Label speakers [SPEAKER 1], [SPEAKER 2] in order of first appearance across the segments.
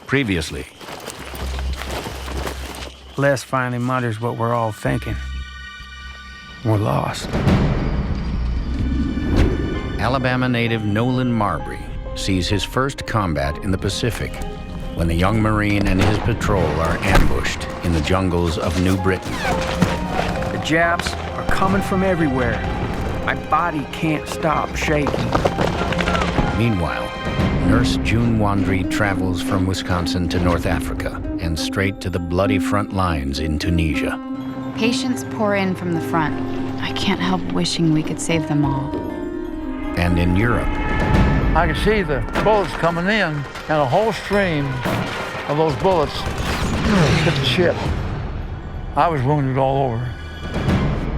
[SPEAKER 1] Previously.
[SPEAKER 2] Les finally mutters what we're all thinking. We're lost.
[SPEAKER 1] Alabama native Nolan Marbury sees his first combat in the Pacific when the young Marine and his patrol are ambushed in the jungles of New Britain.
[SPEAKER 2] The Japs are coming from everywhere. My body can't stop shaking.
[SPEAKER 1] Meanwhile, Nurse June Wandry travels from Wisconsin to North Africa and straight to the bloody front lines in Tunisia.
[SPEAKER 3] Patients pour in from the front. I can't help wishing we could save them all.
[SPEAKER 1] And in Europe.
[SPEAKER 4] I could see the bullets coming in, and a whole stream of those bullets hit the ship. I was wounded all over.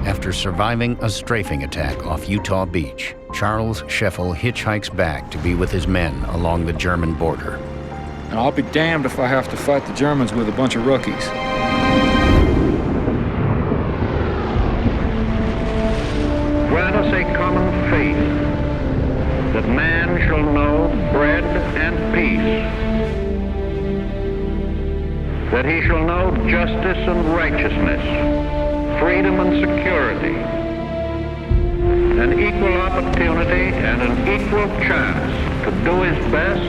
[SPEAKER 1] After surviving a strafing attack off Utah Beach, Charles Scheffel hitchhikes back to be with his men along the German border.
[SPEAKER 5] And I'll be damned if I have to fight the Germans with a bunch of rookies.
[SPEAKER 6] Grant us a common faith that man shall know bread and peace, that he shall know justice and righteousness, freedom and security, an equal opportunity and an equal chance to do his best,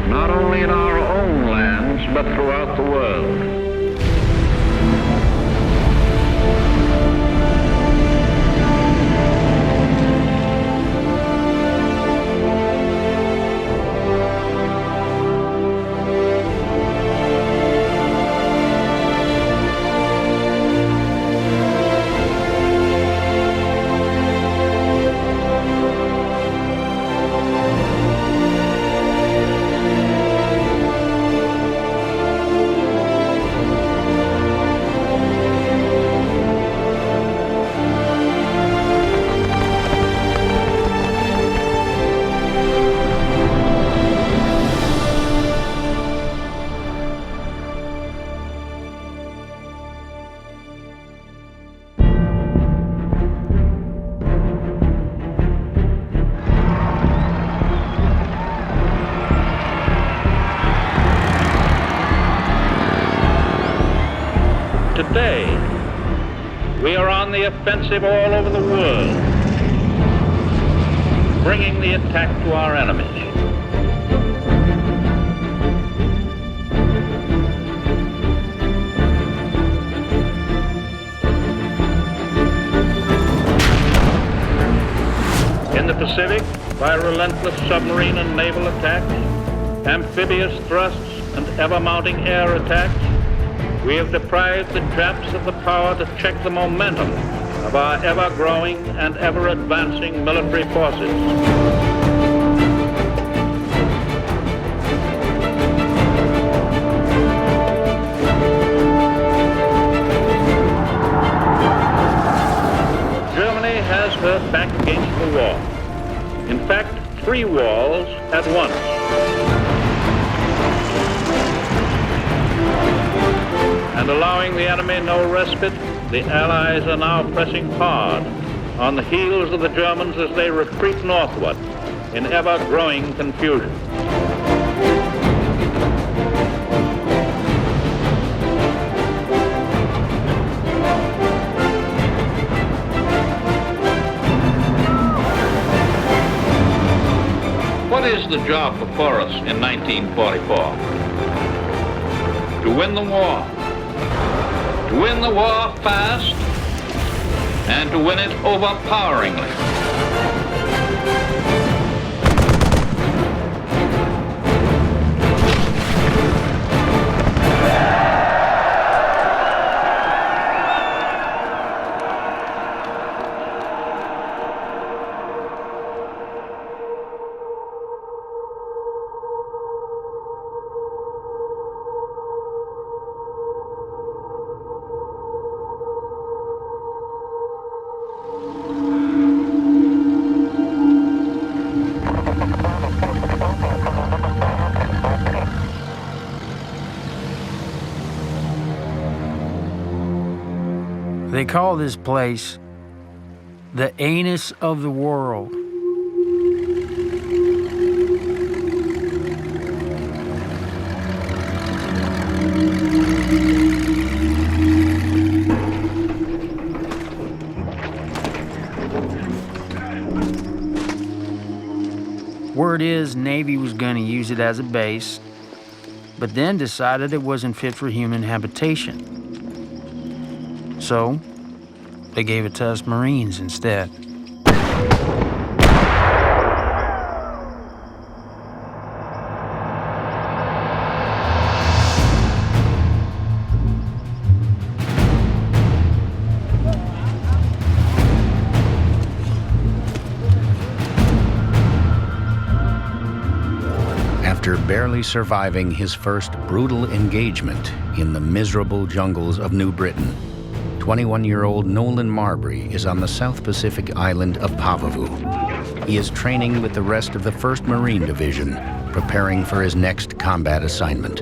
[SPEAKER 6] not only in our own lands, but throughout the world.
[SPEAKER 7] Today, we are on the offensive all over the world, bringing the attack to our enemies. In the Pacific, by relentless submarine and naval attacks, amphibious thrusts, and ever-mounting air attacks, we have deprived the Japs of the power to check the momentum of our ever-growing and ever-advancing military forces. Germany has her back against the wall. In fact, 3 walls at once. And allowing the enemy no respite, the Allies are now pressing hard on the heels of the Germans as they retreat northward in ever-growing confusion. What is the job before us in 1944? To win the war. To win the war fast, and to win it overpoweringly.
[SPEAKER 2] They call this place the anus of the world. Word is Navy was gonna use it as a base, but then decided it wasn't fit for human habitation. So, they gave it to us Marines instead.
[SPEAKER 1] After barely surviving his first brutal engagement in the miserable jungles of New Britain, 21-year-old Nolan Marbury is on the South Pacific island of Pavuvu. He is training with the rest of the 1st Marine Division, preparing for his next combat assignment.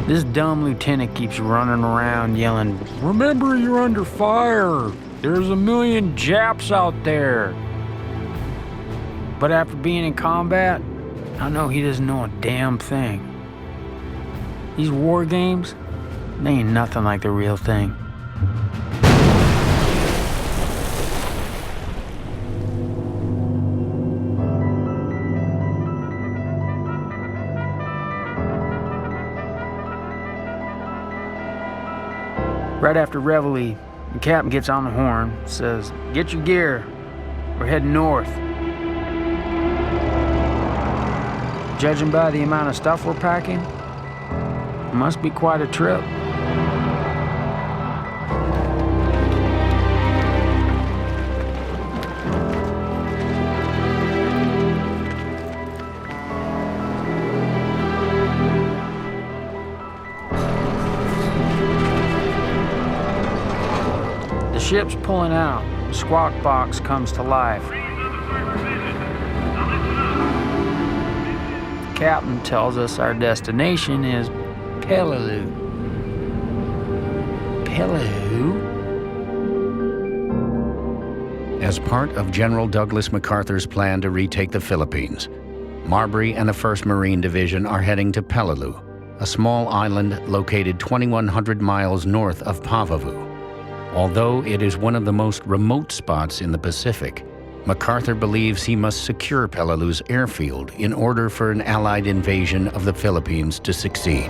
[SPEAKER 2] This dumb lieutenant keeps running around yelling, "Remember, you're under fire! There's a million Japs out there!" But after being in combat, I know he doesn't know a damn thing. These war games, they ain't nothing like the real thing. Right after Reveille, the captain gets on the horn, says, "Get your gear, we're heading north." Judging by the amount of stuff we're packing, it must be quite a trip. The ship's pulling out. The squawk box comes to life. The captain tells us our destination is Peleliu. Peleliu?
[SPEAKER 1] As part of General Douglas MacArthur's plan to retake the Philippines, Marbury and the 1st Marine Division are heading to Peleliu, a small island located 2,100 miles north of Pavuvu. Although it is one of the most remote spots in the Pacific, MacArthur believes he must secure Peleliu's airfield in order for an Allied invasion of the Philippines to succeed.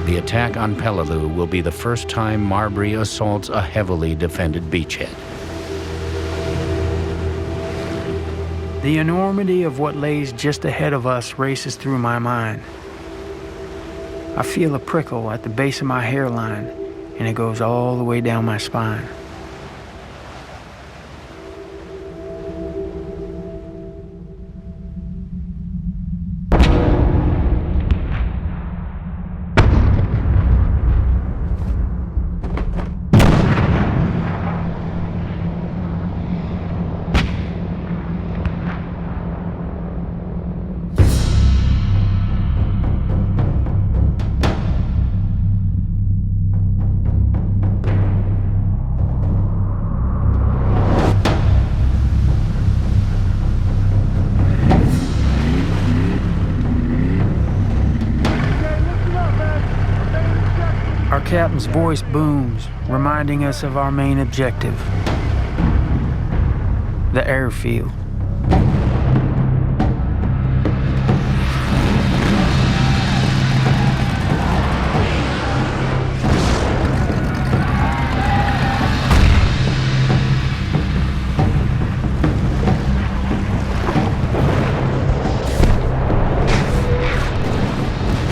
[SPEAKER 1] The attack on Peleliu will be the first time Marbury assaults a heavily defended beachhead.
[SPEAKER 2] The enormity of what lays just ahead of us races through my mind. I feel a prickle at the base of my hairline, and it goes all the way down my spine. Our captain's voice booms, reminding us of our main objective, the airfield.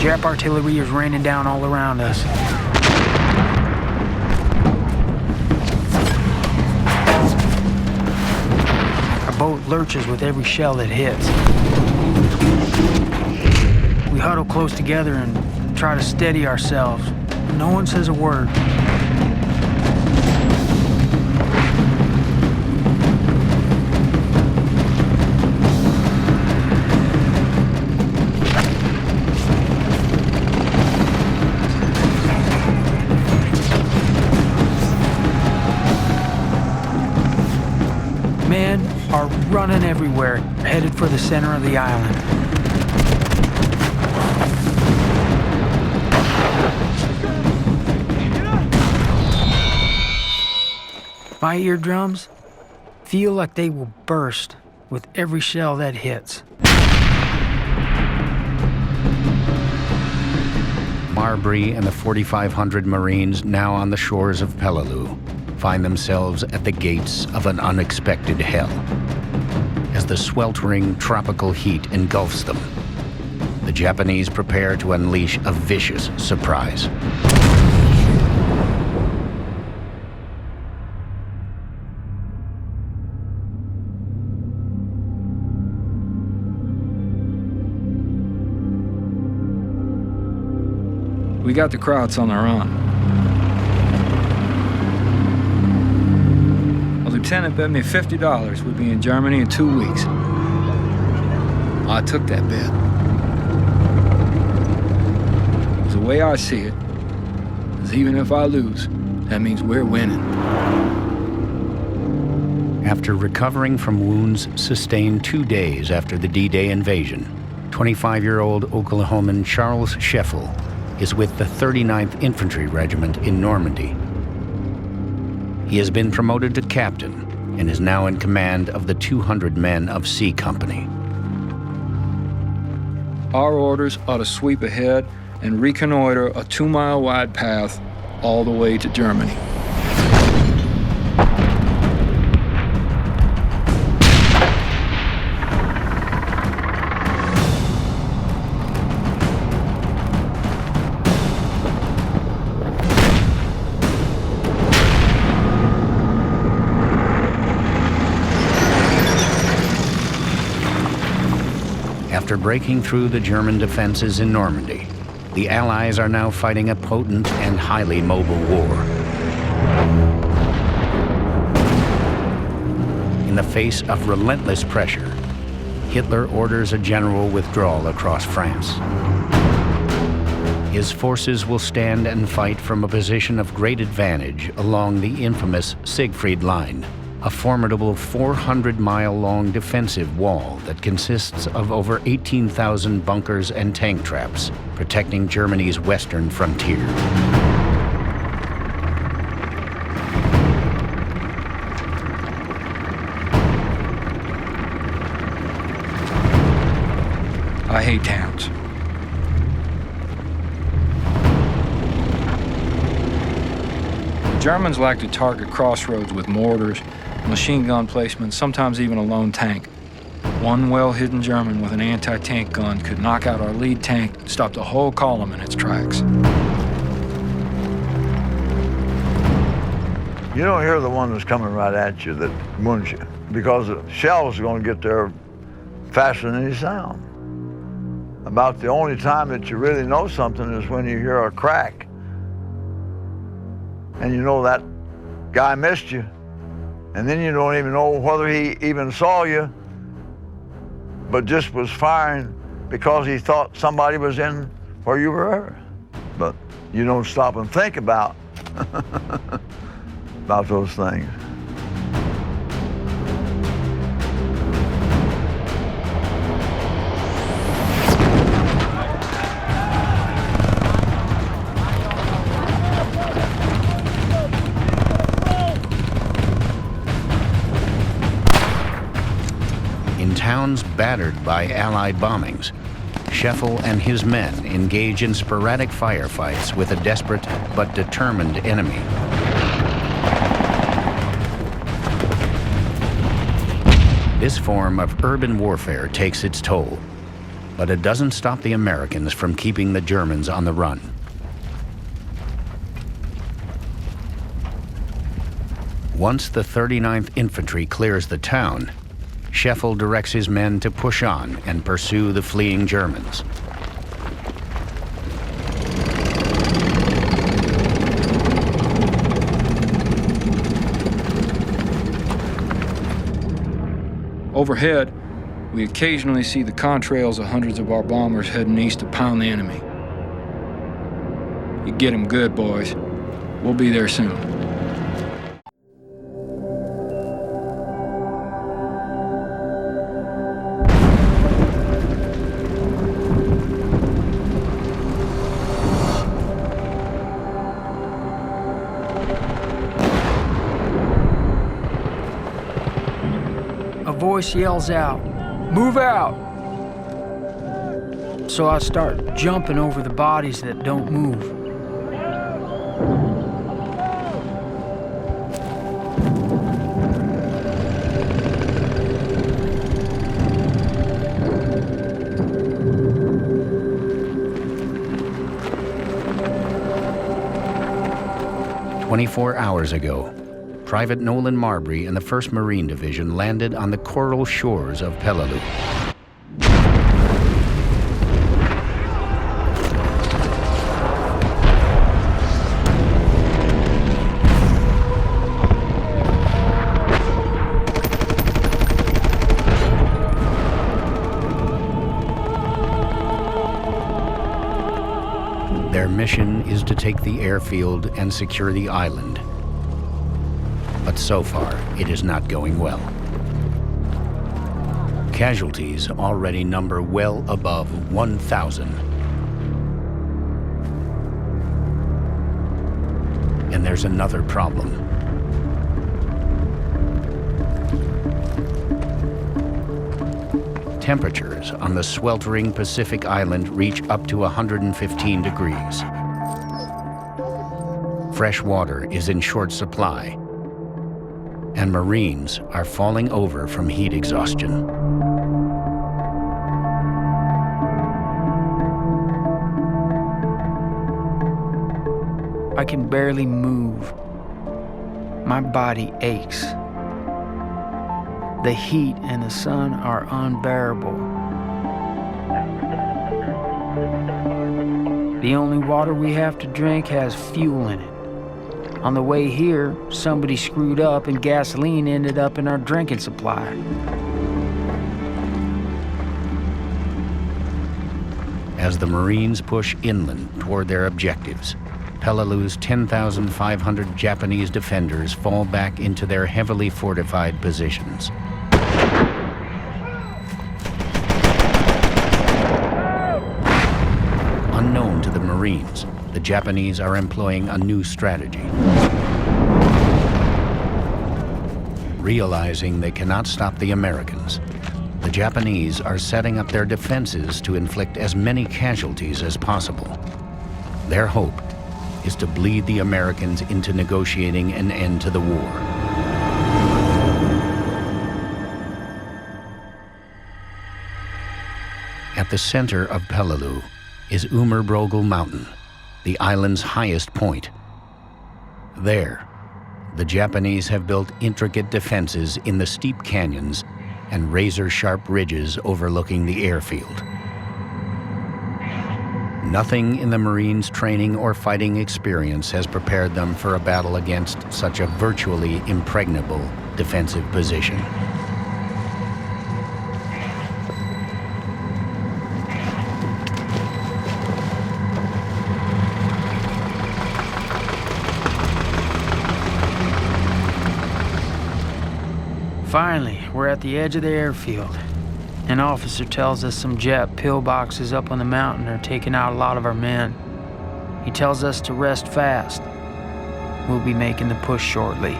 [SPEAKER 2] Jap artillery is raining down all around us. Our boat lurches with every shell that hits. We huddle close together and try to steady ourselves. No one says a word. Men are running everywhere, headed for the center of the island. My eardrums feel like they will burst with every shell that hits.
[SPEAKER 1] Marbury and the 4,500 Marines now on the shores of Peleliu find themselves at the gates of an unexpected hell. As the sweltering tropical heat engulfs them, the Japanese prepare to unleash a vicious surprise.
[SPEAKER 5] We got the Krauts on the run. A lieutenant bet me $50 we'd be in Germany in 2 weeks. I took that bet. The way I see it is even if I lose, that means we're winning.
[SPEAKER 1] After recovering from wounds sustained 2 days after the D-Day invasion, 25-year-old Oklahoman Charles Scheffel is with the 39th Infantry Regiment in Normandy. He has been promoted to captain and is now in command of the 200 men of C Company.
[SPEAKER 5] Our orders are to sweep ahead and reconnoiter a 2-mile-wide path all the way to Germany.
[SPEAKER 1] After breaking through the German defenses in Normandy, the Allies are now fighting a potent and highly mobile war. In the face of relentless pressure, Hitler orders a general withdrawal across France. His forces will stand and fight from a position of great advantage along the infamous Siegfried Line, a formidable 400-mile-long defensive wall that consists of over 18,000 bunkers and tank traps protecting Germany's western frontier.
[SPEAKER 5] I hate towns. Germans like to target crossroads with mortars, machine gun placements, sometimes even a lone tank. One well-hidden German with an anti-tank gun could knock out our lead tank, stop the whole column in its tracks.
[SPEAKER 4] You don't hear the one that's coming right at you that wounds you, because the shells are going to get there faster than any sound. About the only time that you really know something is when you hear a crack, and you know that guy missed you. And then you don't even know whether he even saw you, but just was firing because he thought somebody was in where you were. But you don't stop and think about those things.
[SPEAKER 1] Towns battered by Allied bombings, Scheffel and his men engage in sporadic firefights with a desperate but determined enemy. This form of urban warfare takes its toll, but it doesn't stop the Americans from keeping the Germans on the run. Once the 39th Infantry clears the town, Scheffel directs his men to push on and pursue the fleeing Germans.
[SPEAKER 5] Overhead, we occasionally see the contrails of hundreds of our bombers heading east to pound the enemy. You get 'em good, boys. We'll be there soon.
[SPEAKER 2] voice yells out, "Move out!" So I start jumping over the bodies that don't move.
[SPEAKER 1] "24 hours ago, Private Nolan Marbury and the 1st Marine Division landed on the coral shores of Peleliu. Their mission is to take the airfield and secure the island. But so far, it is not going well. Casualties already number well above 1,000. And there's another problem. Temperatures on the sweltering Pacific island reach up to 115 degrees. Fresh water is in short supply, and Marines are falling over from heat exhaustion.
[SPEAKER 2] I can barely move. My body aches. The heat and the sun are unbearable. The only water we have to drink has fuel in it. On the way here, somebody screwed up and gasoline ended up in our drinking supply.
[SPEAKER 1] As the Marines push inland toward their objectives, Peleliu's 10,500 Japanese defenders fall back into their heavily fortified positions. Unknown to the Marines, the Japanese are employing a new strategy. Realizing they cannot stop the Americans, the Japanese are setting up their defenses to inflict as many casualties as possible. Their hope is to bleed the Americans into negotiating an end to the war. At the center of Peleliu is Umurbrogel Mountain, the island's highest point. There, the Japanese have built intricate defenses in the steep canyons and razor-sharp ridges overlooking the airfield. Nothing in the Marines' training or fighting experience has prepared them for a battle against such a virtually impregnable defensive position.
[SPEAKER 2] Finally, we're at the edge of the airfield. An officer tells us some Jap pillboxes up on the mountain are taking out a lot of our men. He tells us to rest fast. We'll be making the push shortly.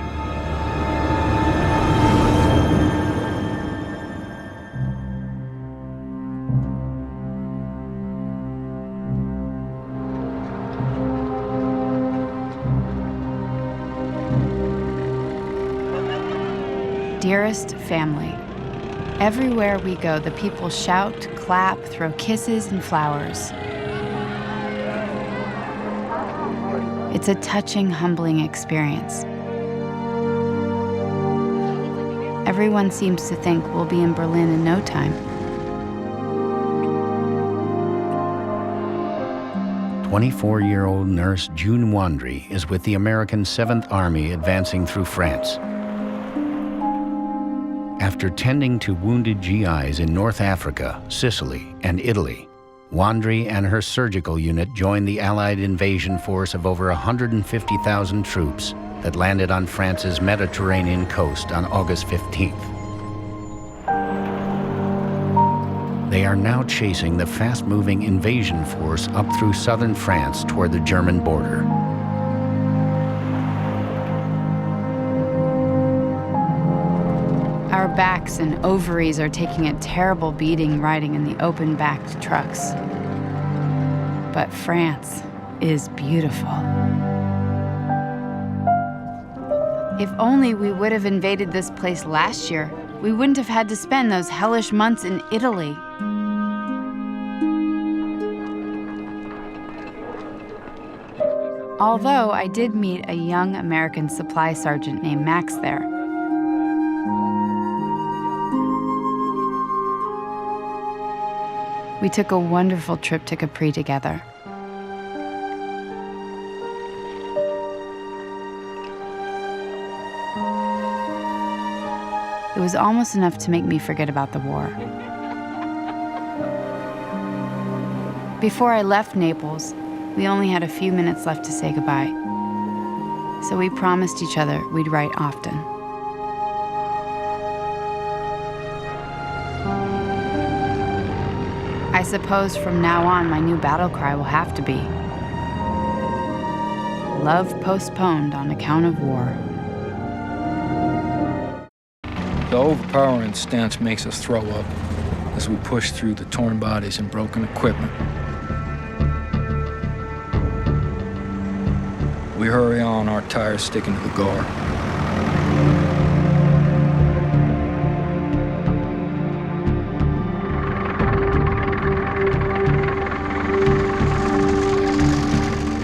[SPEAKER 3] Dearest family, everywhere we go, the people shout, clap, throw kisses and flowers. It's a touching, humbling experience. Everyone seems to think we'll be in Berlin in no time.
[SPEAKER 1] 24-year-old nurse June Wandry is with the American 7th Army advancing through France. After tending to wounded GIs in North Africa, Sicily, and Italy, Wandry and her surgical unit joined the Allied invasion force of over 150,000 troops that landed on France's Mediterranean coast on August 15th. They are now chasing the fast-moving invasion force up through southern France toward the German border.
[SPEAKER 3] Our backs and ovaries are taking a terrible beating riding in the open-backed trucks. But France is beautiful. If only we would have invaded this place last year, we wouldn't have had to spend those hellish months in Italy. Although I did meet a young American supply sergeant named Max there. We took a wonderful trip to Capri together. It was almost enough to make me forget about the war. Before I left Naples, we only had a few minutes left to say goodbye. So we promised each other we'd write often. I suppose from now on my new battle cry will have to be love postponed on account of war.
[SPEAKER 5] The overpowering stench makes us throw up as we push through the torn bodies and broken equipment. We hurry on, our tires sticking to the gore.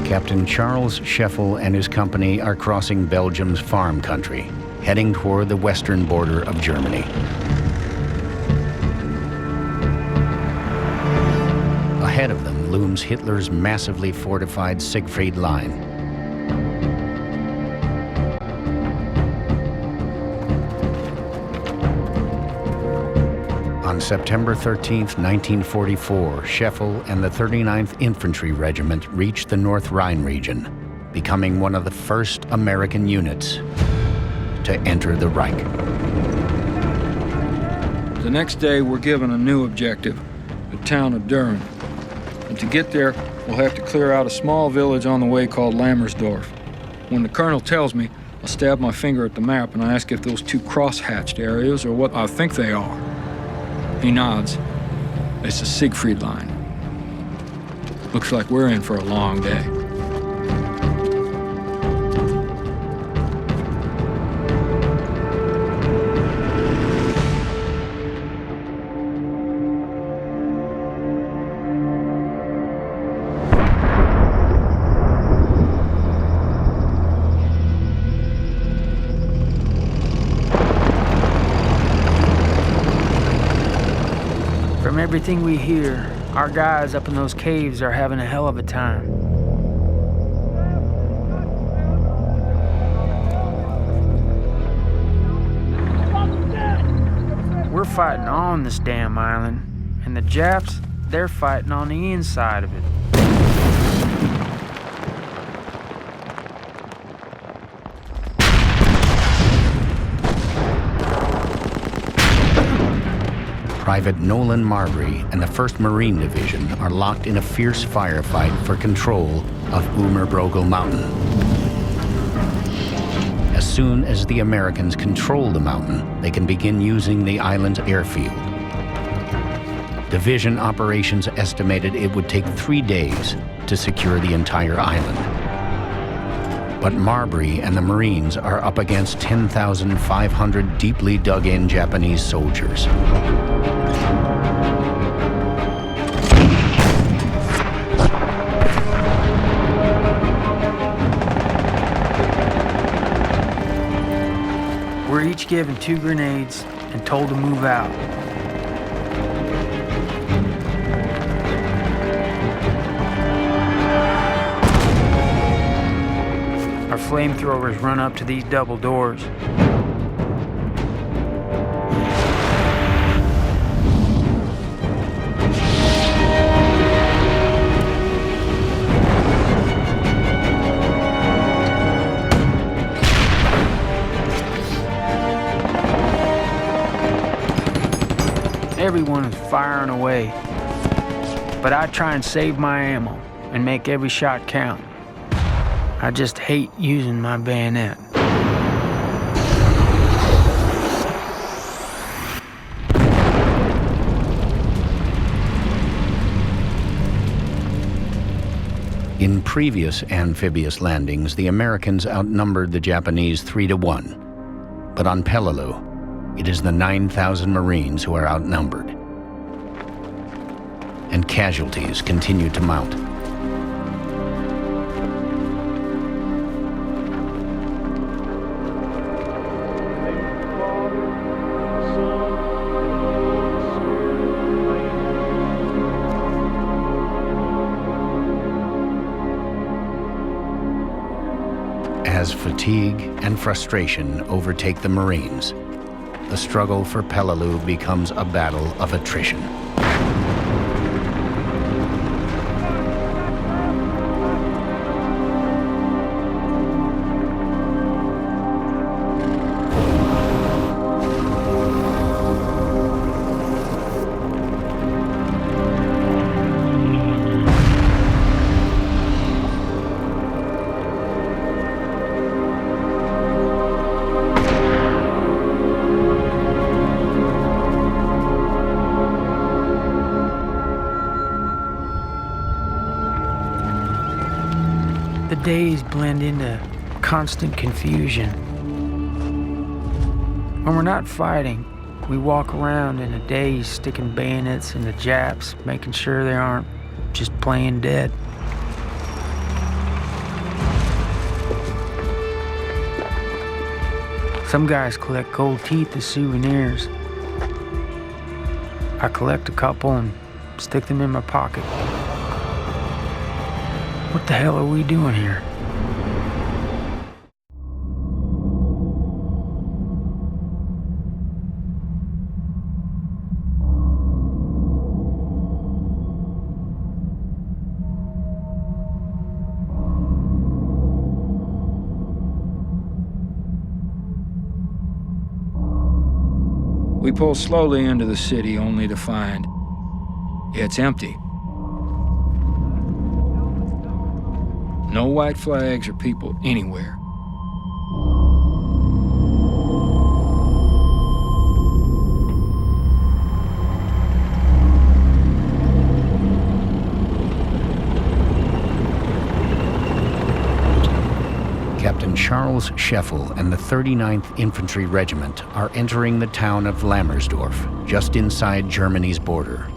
[SPEAKER 1] Captain Charles Scheffel and his company are crossing Belgium's farm country, heading toward the western border of Germany. Ahead of them looms Hitler's massively fortified Siegfried Line. On September 13, 1944, Scheffel and the 39th Infantry Regiment reached the North Rhine region, becoming one of the first American units to enter the Reich.
[SPEAKER 5] The next day, we're given a new objective, the town of Düren. And to get there, we'll have to clear out a small village on the way called Lammersdorf. When the colonel tells me, I stab my finger at the map and I ask if those two cross-hatched areas are what I think they are. He nods. It's the Siegfried Line. Looks like we're in for a long day.
[SPEAKER 2] From everything we hear, our guys up in those caves are having a hell of a time. We're fighting on this damn island, and the Japs, they're fighting on the inside of it.
[SPEAKER 1] Private Nolan Marbury and the 1st Marine Division are locked in a fierce firefight for control of Umerbrogel Mountain. As soon as the Americans control the mountain, they can begin using the island's airfield. Division operations estimated it would take 3 days to secure the entire island. But Marbury and the Marines are up against 10,500 deeply dug-in Japanese soldiers.
[SPEAKER 2] We're each given 2 grenades and told to move out. Our flamethrowers run up to these double doors. Everyone is firing away, but I try and save my ammo and make every shot count. I just hate using my bayonet.
[SPEAKER 1] In previous amphibious landings, the Americans outnumbered the Japanese 3-1. But on Peleliu, it is the 9,000 Marines who are outnumbered. And casualties continue to mount. As fatigue and frustration overtake the Marines, the struggle for Peleliu becomes a battle of attrition.
[SPEAKER 2] The days blend into constant confusion. When we're not fighting, we walk around in a daze, sticking bayonets in the Japs, making sure they aren't just playing dead. Some guys collect gold teeth as souvenirs. I collect a couple and stick them in my pocket. What the hell are we doing here?
[SPEAKER 5] We pull slowly into the city only to find it's empty. No white flags or people anywhere.
[SPEAKER 1] Captain Charles Scheffel and the 39th Infantry Regiment are entering the town of Lammersdorf, just inside Germany's border.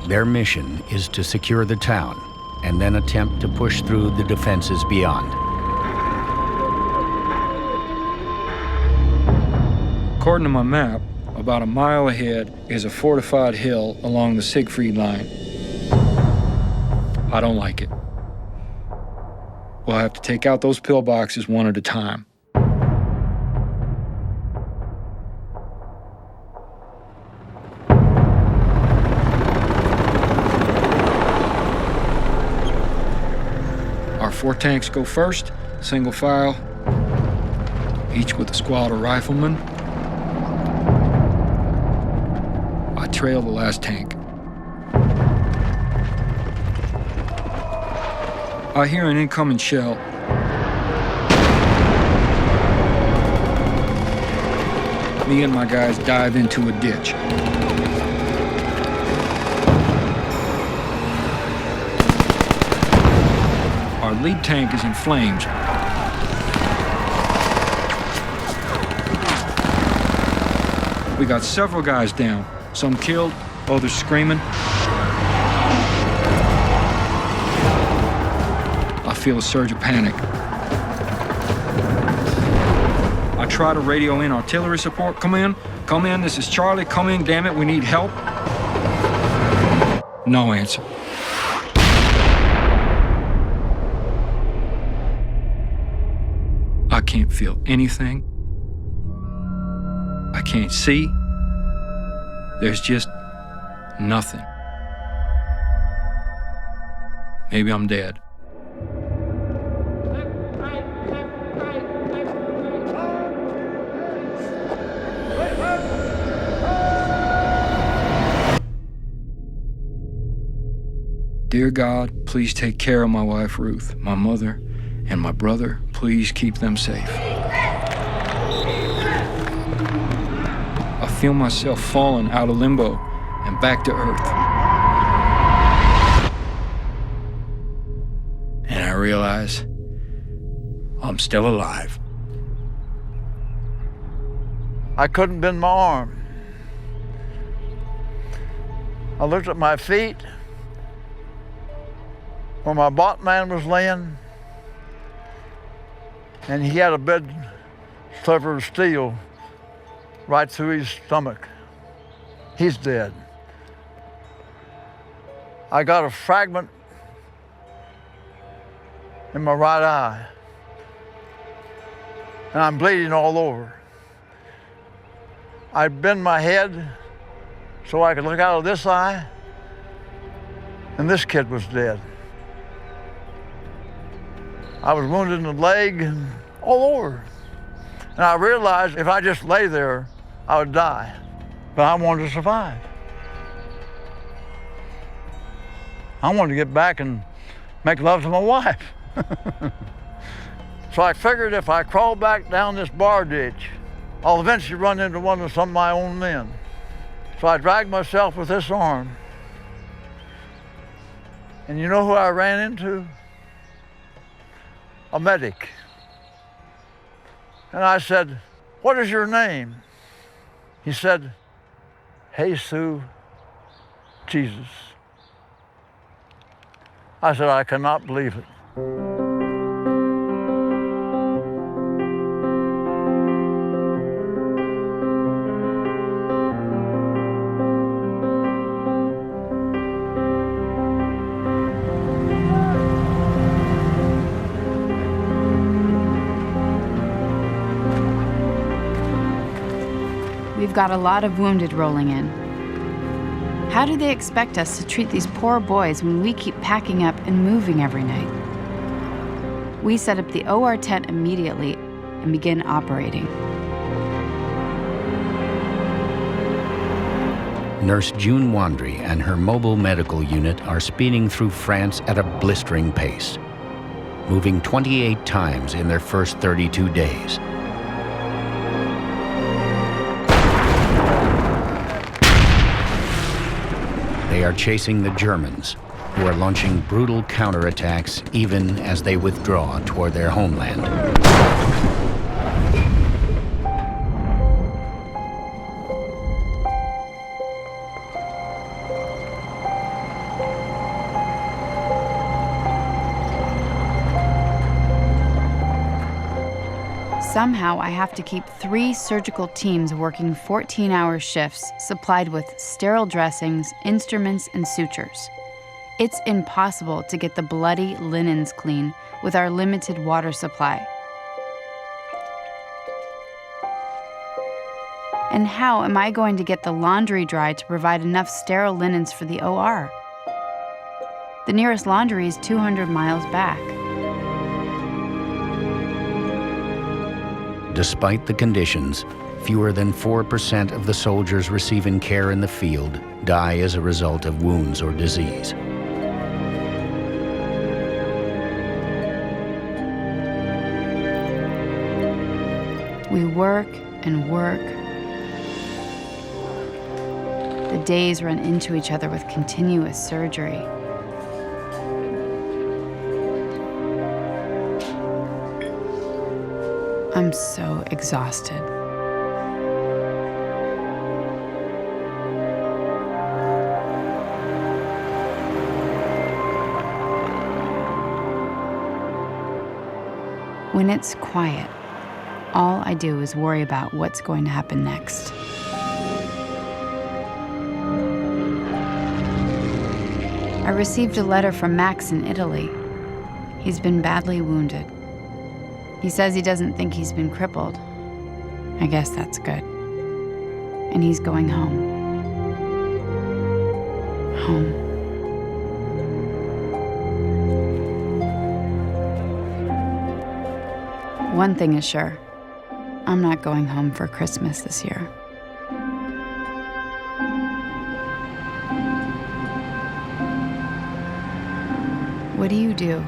[SPEAKER 1] Their mission is to secure the town and then attempt to push through the defenses beyond.
[SPEAKER 5] According to my map, about a mile ahead is a fortified hill along the Siegfried Line. I don't like it. We'll have to take out those pillboxes one at a time. Our 4 tanks go first, single file, each with a squad of riflemen. I trail the last tank. I hear an incoming shell. Me and my guys dive into a ditch. Our lead tank is in flames. We got several guys down, some killed, others screaming. I feel a surge of panic. I try to radio in artillery support. Come in, this is Charlie, come in, damn it, we need help. No answer. I can't feel anything. I can't see. There's just nothing. Maybe I'm dead. Dear God, please take care of my wife Ruth, my mother, and my brother. Please keep them safe. I feel myself falling out of limbo and back to earth. And I realize I'm still alive.
[SPEAKER 4] I couldn't bend my arm. I looked at my feet where my bot man was laying, and he had a big sliver of steel right through his stomach. He's dead. I got a fragment in my right eye, and I'm bleeding all over. I bend my head so I could look out of this eye, and this kid was dead. I was wounded in the leg and all over. And I realized if I just lay there, I would die. But I wanted to survive. I wanted to get back and make love to my wife. So I figured if I crawl back down this bar ditch, I'll eventually run into one of some of my own men. So I dragged myself with this arm. And you know who I ran into? A medic. And I said, "What is your name?" He said, "Jesus, Jesus." I said, "I cannot believe it."
[SPEAKER 3] We've got a lot of wounded rolling in. How do they expect us to treat these poor boys when we keep packing up and moving every night? We set up the OR tent immediately and begin operating.
[SPEAKER 1] Nurse June Wandry and her mobile medical unit are speeding through France at a blistering pace, moving 28 times in their first 32 days. They are chasing the Germans, who are launching brutal counterattacks even as they withdraw toward their homeland.
[SPEAKER 3] Somehow, I have to keep 3 surgical teams working 14-hour shifts, supplied with sterile dressings, instruments, and sutures. It's impossible to get the bloody linens clean with our limited water supply. And how am I going to get the laundry dry to provide enough sterile linens for the OR? The nearest laundry is 200 miles back.
[SPEAKER 1] Despite the conditions, fewer than 4% of the soldiers receiving care in the field die as a result of wounds or disease.
[SPEAKER 3] We work and work. The days run into each other with continuous surgery. I'm so exhausted. When it's quiet, all I do is worry about what's going to happen next. I received a letter from Max in Italy. He's been badly wounded. He says he doesn't think he's been crippled. I guess that's good. And he's going home. Home. One thing is sure. I'm not going home for Christmas this year. What do you do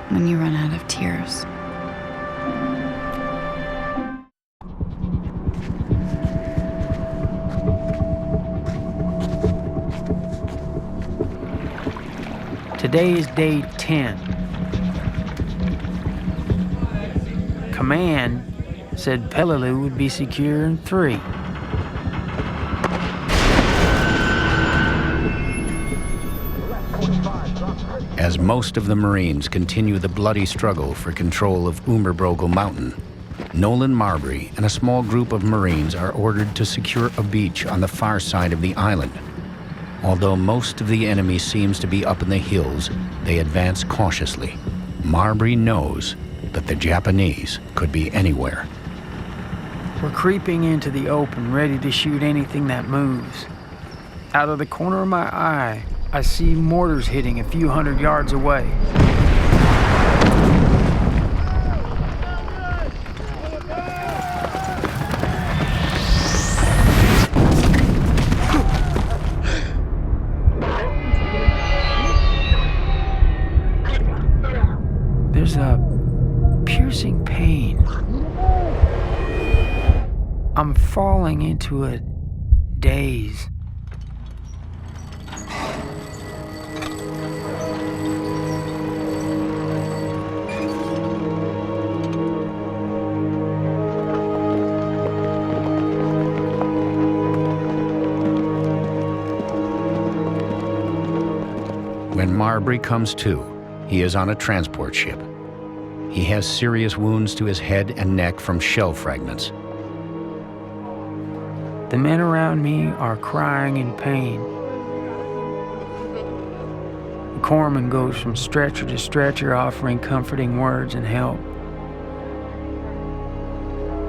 [SPEAKER 3] when you run out of tears?
[SPEAKER 2] Today is day 10. command said Peleliu would be secure in 3.
[SPEAKER 1] As most of the Marines continue the bloody struggle for control of Umberbrogel Mountain, Nolan Marbury and a small group of Marines are ordered to secure a beach on the far side of the island. Although most of the enemy seems to be up in the hills, they advance cautiously. Marbury knows that the Japanese could be anywhere.
[SPEAKER 2] We're creeping into the open, ready to shoot anything that moves. Out of the corner of my eye, I see mortars hitting a few hundred yards away. There's a piercing pain. I'm falling into a daze.
[SPEAKER 1] When Marbury comes to, he is on a transport ship. He has serious wounds to his head and neck from shell fragments.
[SPEAKER 2] The men around me are crying in pain. The corpsman goes from stretcher to stretcher offering comforting words and help.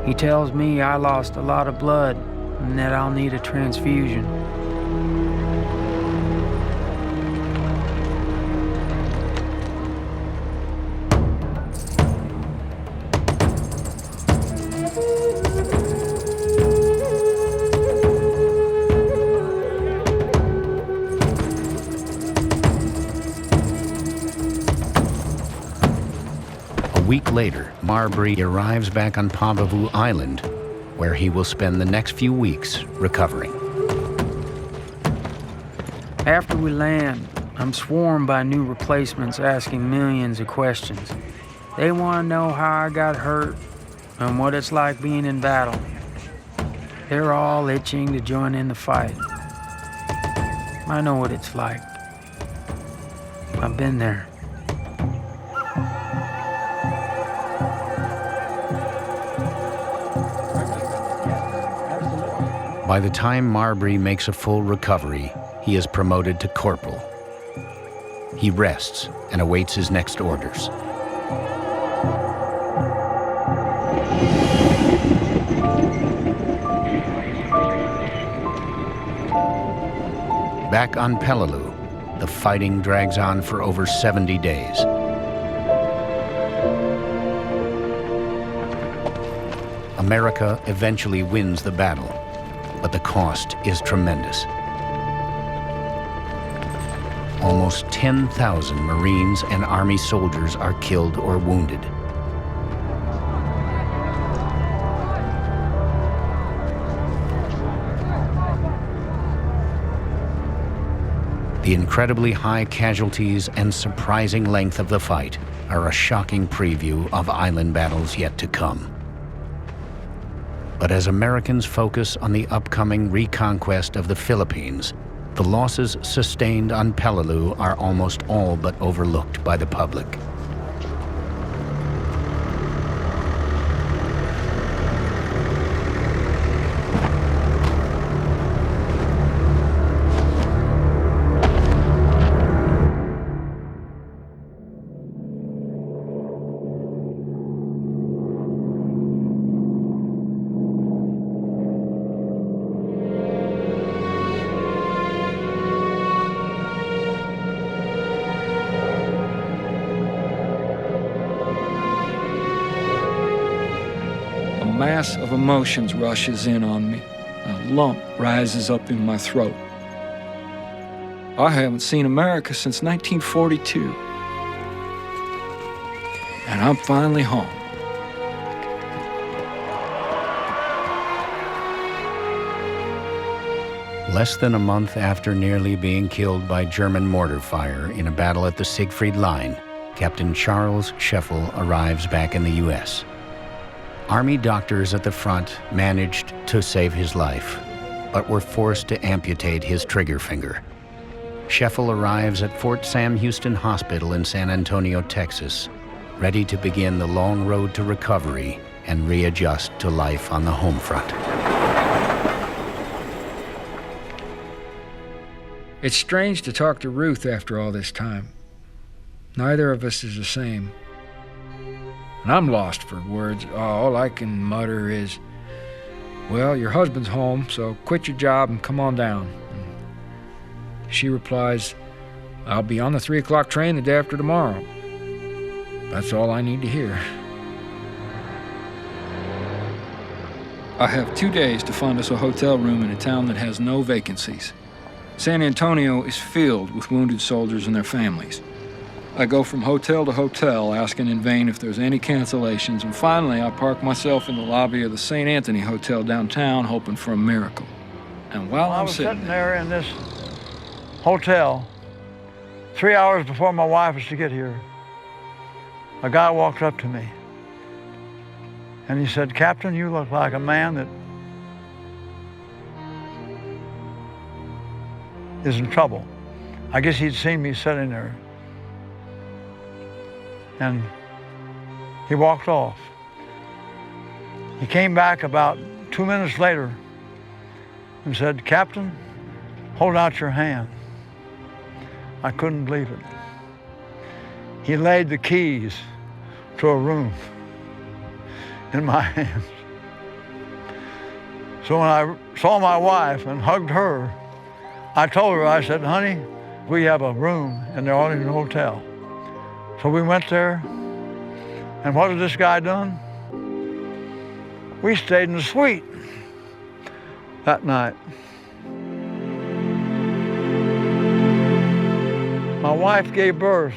[SPEAKER 2] He tells me I lost a lot of blood and that I'll need a transfusion.
[SPEAKER 1] A week later, Marbury arrives back on Papavu Island, where he will spend the next few weeks recovering.
[SPEAKER 2] After we land, I'm swarmed by new replacements asking millions of questions. They want to know how I got hurt and what it's like being in battle. They're all itching to join in the fight. I know what it's like. I've been there.
[SPEAKER 1] By the time Marbury makes a full recovery, he is promoted to corporal. He rests and awaits his next orders. Back on Peleliu, the fighting drags on for over 70 days. America eventually wins the battle, but the cost is tremendous. Almost 10,000 Marines and Army soldiers are killed or wounded. The incredibly high casualties and surprising length of the fight are a shocking preview of island battles yet to come. But as Americans focus on the upcoming reconquest of the Philippines, the losses sustained on Peleliu are almost all but overlooked by the public.
[SPEAKER 5] A mass of emotions rushes in on me. A lump rises up in my throat. I haven't seen America since 1942. And I'm finally home.
[SPEAKER 1] Less than a month after nearly being killed by German mortar fire in a battle at the Siegfried Line, Captain Charles Scheffel arrives back in the U.S. Army doctors at the front managed to save his life, but were forced to amputate his trigger finger. Scheffel arrives at Fort Sam Houston Hospital in San Antonio, Texas, ready to begin the long road to recovery and readjust to life on the home front.
[SPEAKER 5] It's strange to talk to Ruth after all this time. Neither of us is the same. And I'm lost for words. All I can mutter is, well, your husband's home, so quit your job and come on down. And she replies, I'll be on the 3 o'clock train the day after tomorrow. That's all I need to hear. I have 2 days to find us a hotel room in a town that has no vacancies. San Antonio is filled with wounded soldiers and their families. I go from hotel to hotel, asking in vain if there's any cancellations, and finally I park myself in the lobby of the St. Anthony Hotel downtown, hoping for a miracle. And while
[SPEAKER 4] I
[SPEAKER 5] I'm
[SPEAKER 4] was
[SPEAKER 5] sitting
[SPEAKER 4] sitting there in this hotel, 3 hours before my wife was to get here, a guy walked up to me, and he said, Captain, you look like a man that is in trouble. I guess he'd seen me sitting there. And he walked off. He came back about 2 minutes later and said, Captain, hold out your hand. I couldn't believe it. He laid the keys to a room in my hands. So when I saw my wife and hugged her, I told her, I said, honey, we have a room in the Arlington Hotel. So we went there, and what had this guy done? We stayed in the suite that night. My wife gave birth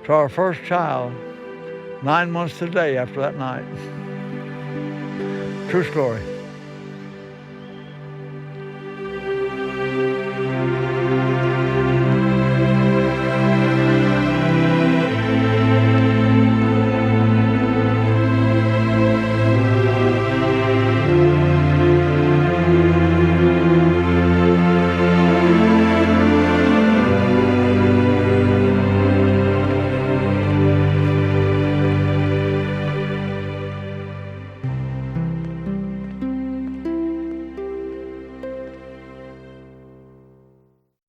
[SPEAKER 4] to our first child 9 months today after that night. True story.